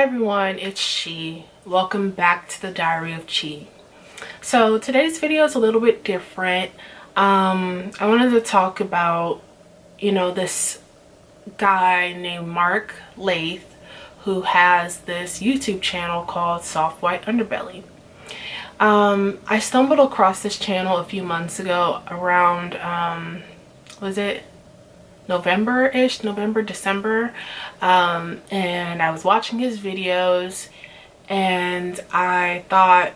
everyone, it's Chi. Welcome back to the Diary of Chi. So today's video is a little bit different. I wanted to talk about, this guy named Mark Laita who has this YouTube channel called Soft White UnderBelly. I stumbled across this channel a few months ago around, was it November-ish, November, December, and I was watching his videos and I thought,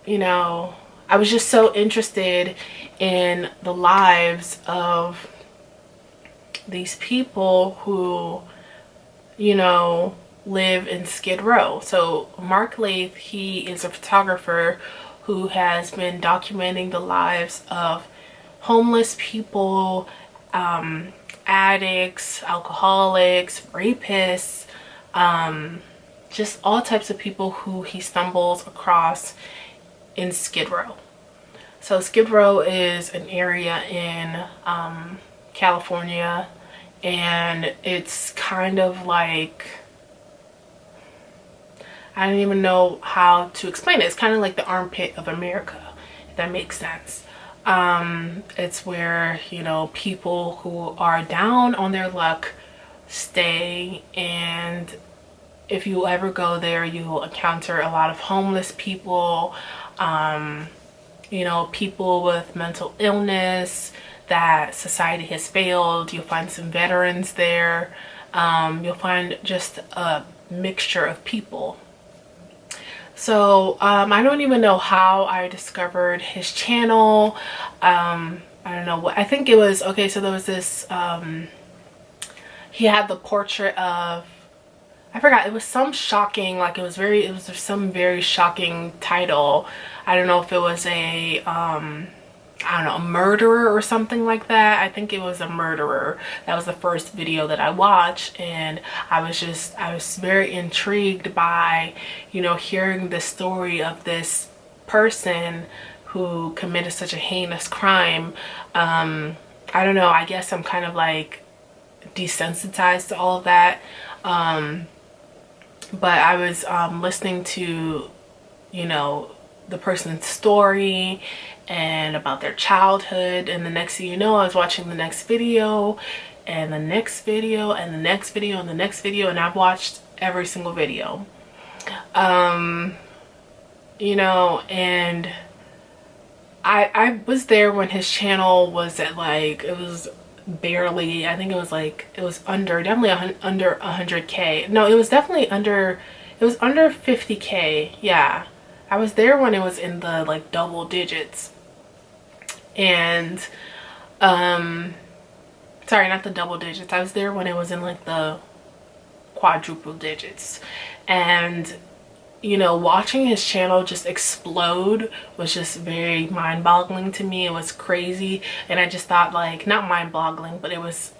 I was just so interested in the lives of these people who, live in Skid Row. So Mark Laita, he is a photographer who has been documenting the lives of homeless people, addicts, alcoholics, rapists, just all types of people who he stumbles across in Skid Row. So Skid Row is an area in California, and it's kind of like, I don't even know how to explain it. It's kind of like the armpit of America, if that makes sense. It's where, people who are down on their luck stay, and if you ever go there, you will encounter a lot of homeless people, people with mental illness that society has failed. You'll find some veterans there. You'll find just a mixture of people. So I don't even know how I discovered his channel. I don't know what, I think it was, okay, so there was this, he had the portrait of, I forgot, it was some shocking, like it was some very shocking title. I don't know if it was a, a murderer or something like that. I think it was a murderer. That was the first video that I watched, and I was very intrigued by, hearing the story of this person who committed such a heinous crime. I don't know, I guess I'm kind of like desensitized to all of that. But I was listening to, the person's story and about their childhood, and the next thing you know, I was watching the next video and the next video and the next video and the next video, and I've watched every single video. And I was there when his channel was at, like, it was barely, I think it was like, it was definitely under 100K. No, it was definitely under 50K. Yeah, I was there when it was in the like double digits. And sorry, not the double digits, I was there when it was in like the quadruple digits. And watching his channel just explode was just very mind-boggling to me. It was crazy, and I just thought, like, not mind-boggling, but it was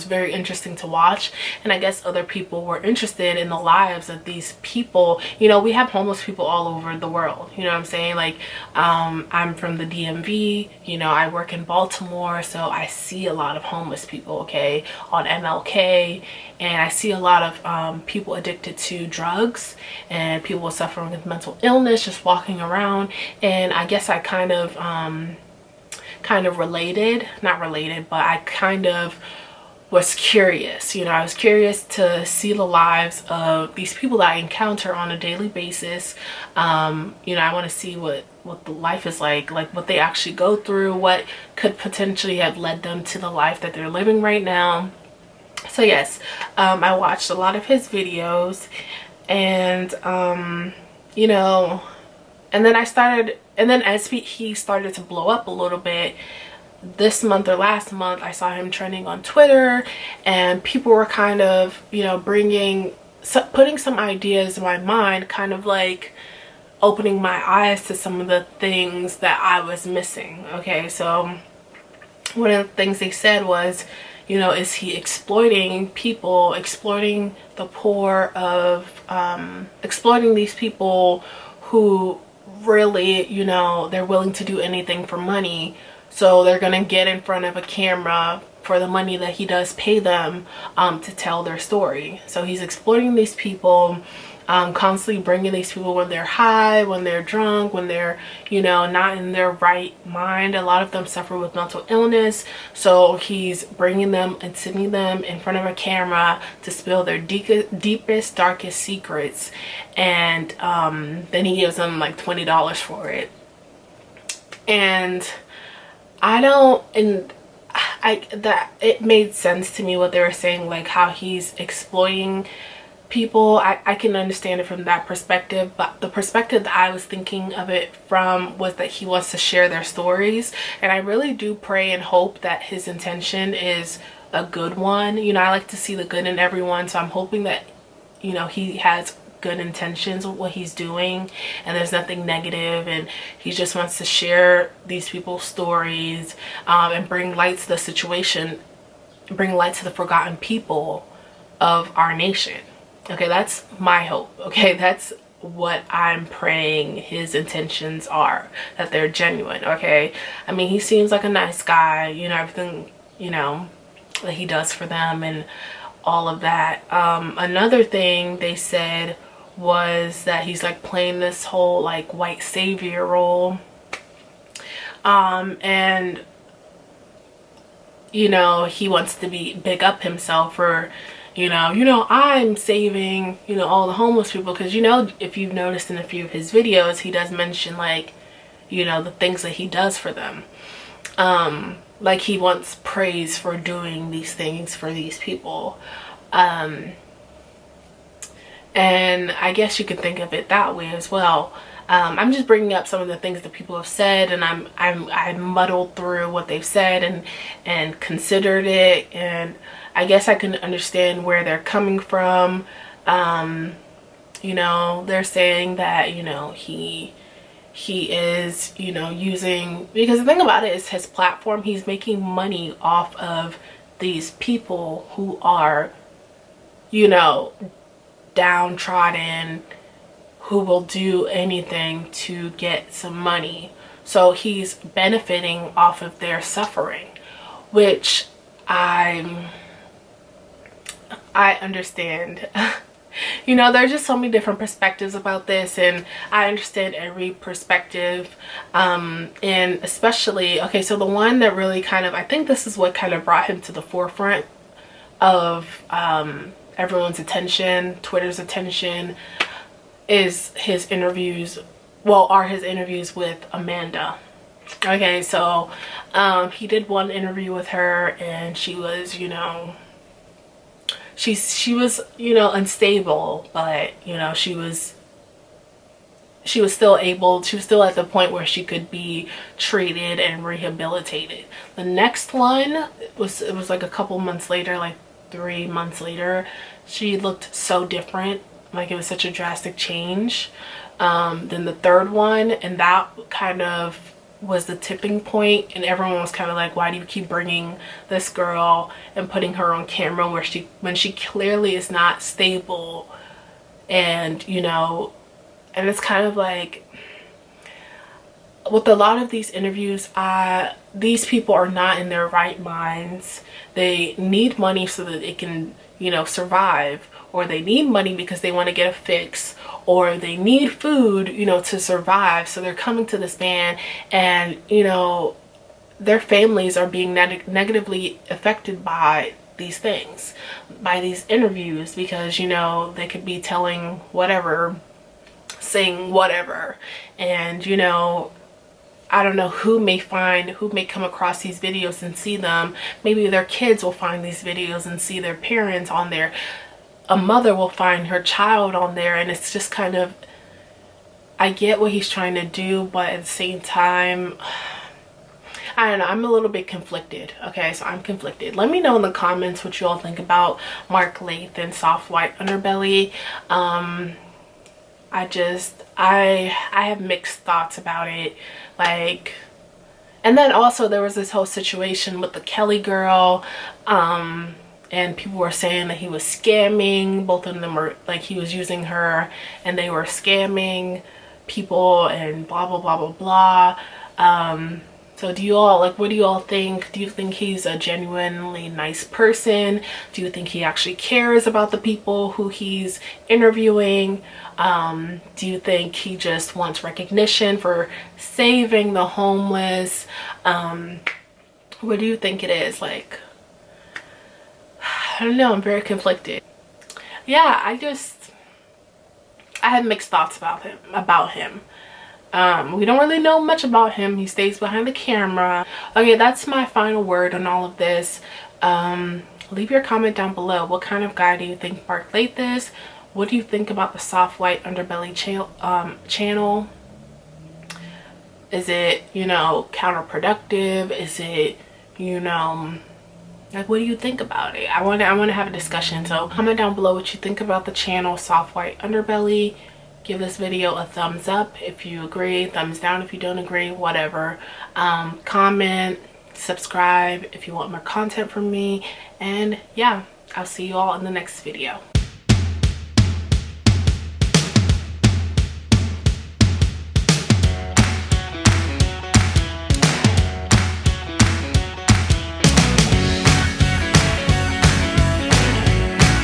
very interesting to watch. And I guess other people were interested in the lives of these people. We have homeless people all over the world, you know what I'm saying? Like, I'm from the DMV, I work in Baltimore, so I see a lot of homeless people, okay, on MLK, and I see a lot of people addicted to drugs and people suffering with mental illness just walking around. And I guess I kind of related, not related, but I kind of was curious. I was curious to see the lives of these people that I encounter on a daily basis. I want to see what the life is like what they actually go through, what could potentially have led them to the life that they're living right now. So yes, I watched a lot of his videos, and and then as he started to blow up a little bit this month or last month, I saw him trending on Twitter, and people were kind of, putting some ideas in my mind, kind of like opening my eyes to some of the things that I was missing. Okay, so one of the things they said was, is he exploiting people, exploiting the poor of, exploiting these people who really, they're willing to do anything for money. So they're gonna get in front of a camera for the money that he does pay them to tell their story. So he's exploiting these people, constantly bringing these people when they're high, when they're drunk, when they're, you know, not in their right mind. A lot of them suffer with mental illness, so he's bringing them and sitting them in front of a camera to spill their deepest, darkest secrets, and then he gives them like $20 for it. And that it made sense to me what they were saying, like how he's exploiting people. I can understand it from that perspective, but the perspective that I was thinking of it from was that he wants to share their stories. And I really do pray and hope that his intention is a good one. You know, I like to see the good in everyone, so I'm hoping that, you know, he has good intentions with what he's doing and there's nothing negative, and he just wants to share these people's stories and bring light to the situation, bring light to the forgotten people of our nation. Okay, that's my hope. Okay, that's what I'm praying his intentions are, that they're genuine. Okay, I mean, he seems like a nice guy, you know, everything, you know, that he does for them and all of that. Another thing they said was that he's like playing this whole like white savior role, and you know, he wants to be big up himself for, you know, I'm saving, you know, all the homeless people, because, you know, if you've noticed in a few of his videos, he does mention, like, you know, the things that he does for them. Like he wants praise for doing these things for these people. And I guess you could think of it that way as well. I'm just bringing up some of the things that people have said, and I muddled through what they've said and considered it, and I guess I can understand where they're coming from. You know, they're saying that, you know, he is, you know, using, because the thing about it is his platform, he's making money off of these people who are, you know, downtrodden, who will do anything to get some money. So he's benefiting off of their suffering, which I understand. You know, there's just so many different perspectives about this, and I understand every perspective. And especially, okay, so the one that really kind of, I think this is what kind of brought him to the forefront of everyone's attention, Twitter's attention, is his interviews, well, are his interviews with Amanda. Okay, so he did one interview with her, and she was, you know, she was, you know, unstable, but, you know, she was still at the point where she could be treated and rehabilitated. The next one it was like a couple months later, like 3 months later. She looked so different, like it was such a drastic change. Then the third one, and that kind of was the tipping point, and everyone was kind of like, why do you keep bringing this girl and putting her on camera when she clearly is not stable? And, you know, and it's kind of like with a lot of these interviews, these people are not in their right minds. They need money so that they can, you know, survive, or they need money because they want to get a fix, or they need food, you know, to survive. So they're coming to this man, and, you know, their families are being negatively affected by these things, by these interviews, because, you know, they could be telling whatever, saying whatever, and, you know, I don't know who may come across these videos and see them. Maybe their kids will find these videos and see their parents on there. A mother will find her child on there, and it's just kind of, I get what he's trying to do, but at the same time, I don't know, I'm a little bit conflicted. Okay, so I'm conflicted. Let me know in the comments what you all think about Mark Laita and Soft White UnderBelly. I have mixed thoughts about it. Like, and then also there was this whole situation with the Kelly girl, and people were saying that he was scamming. Both of them were like, he was using her and they were scamming people and blah blah blah blah blah. So So do you all, like, what do you all think? Do you think he's a genuinely nice person? Do you think he actually cares about the people who he's interviewing? Do you think he just wants recognition for saving the homeless? What do you think it is? Like, I don't know, I'm very conflicted. Yeah, I have mixed thoughts about him. We don't really know much about him. He stays behind the camera. Okay, that's my final word on all of this. Leave your comment down below. What kind of guy do you think Mark Laita is? What do you think about the Soft White UnderBelly channel? Is it, you know, counterproductive? Is it, you know, like, what do you think about it? I want to have a discussion. So comment down below what you think about the channel Soft White UnderBelly. Give this video a thumbs up if you agree, thumbs down if you don't agree, whatever. Comment, subscribe if you want more content from me, and yeah, I'll see you all in the next video.